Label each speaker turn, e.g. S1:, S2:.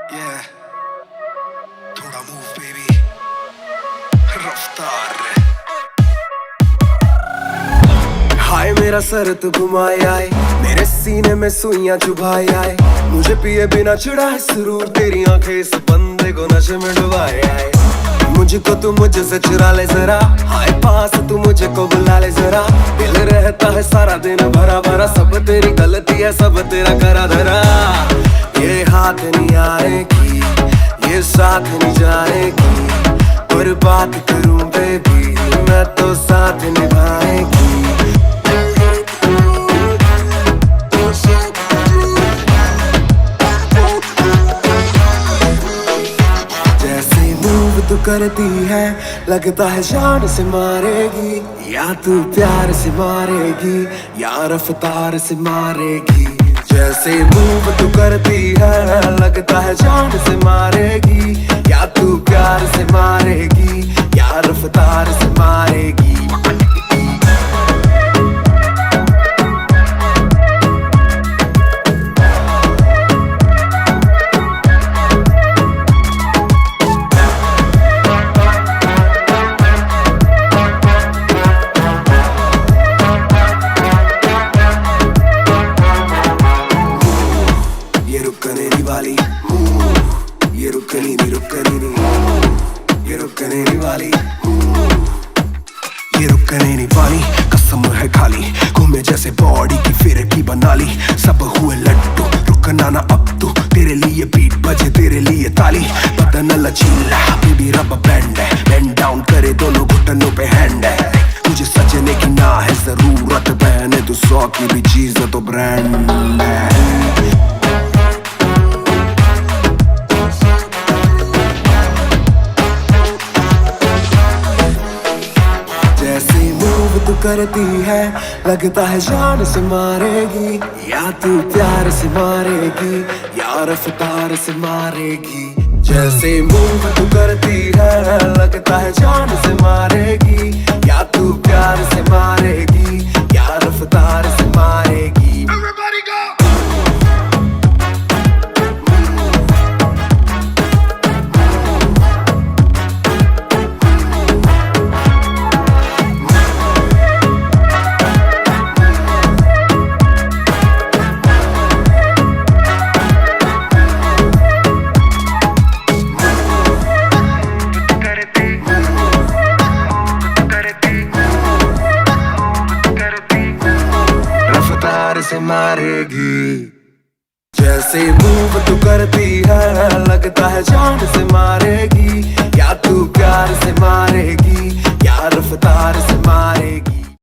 S1: Yeah, थोड़ा move baby, रफ्तार। हाय मेरा सर तू घुमाए आए, मेरे सीने में सुइयां चुभाए आए, मुझे पिए बिना चिढ़ाए सुरूर, तेरी आंखें इस बंदे को नशे में डुबाए आए। मुझको तू मुझसे चुरा ले जरा, हाय पास तू मुझे को बुला ले जरा, दिल रहता है सारा दिन भरा भरा, सब तेरी गलती है सब तेरा करा धरा। ये हाथ नहीं आएगी, ये साथ नहीं जाएगी, और बात करूं बेबी मैं तो साथ निभाएगी। जैसे मूव तू करती है लगता है जान से मारेगी, या तू प्यार से मारेगी या रफ्तार से मारेगी। जैसे मूव तू करती है लगता है जान से मारेगी, या तू प्यार से मारेगी या रफ्तार से मारेगी। ये रुकने नहीं वाली, ये रुकनी नहीं, रुकनी नहीं, ये रुकने नहीं वाली, ये रुकने नहीं वाली। कसम है खाली घूमे जैसे बॉडी की फिर की बना ली, सब हुए लड्डू रुकना ना अब तू, तेरे लिए बीट बजे तेरे लिए ताली, बदन लचीला बेबी रब बैंड है, बेंड डाउन करे दोनों घुटनों पे हैंड है, तुझे सजने की ना है जरूरत, पहने तू 100 की भी चीज तो ब्रांड है। जैसे मूव तू करती है लगता है जान से मारेगी, या तू प्यार से मारेगी या रफ्तार से मारेगी। जैसे मूव तू करती है लगता है जान से मारेगी, या तू प्यार से मारेगी या रफ्तार से मारेगी। Everybody go! रफ्तार से मारेगी। जैसे मूव तू करती है लगता है जान से मारेगी।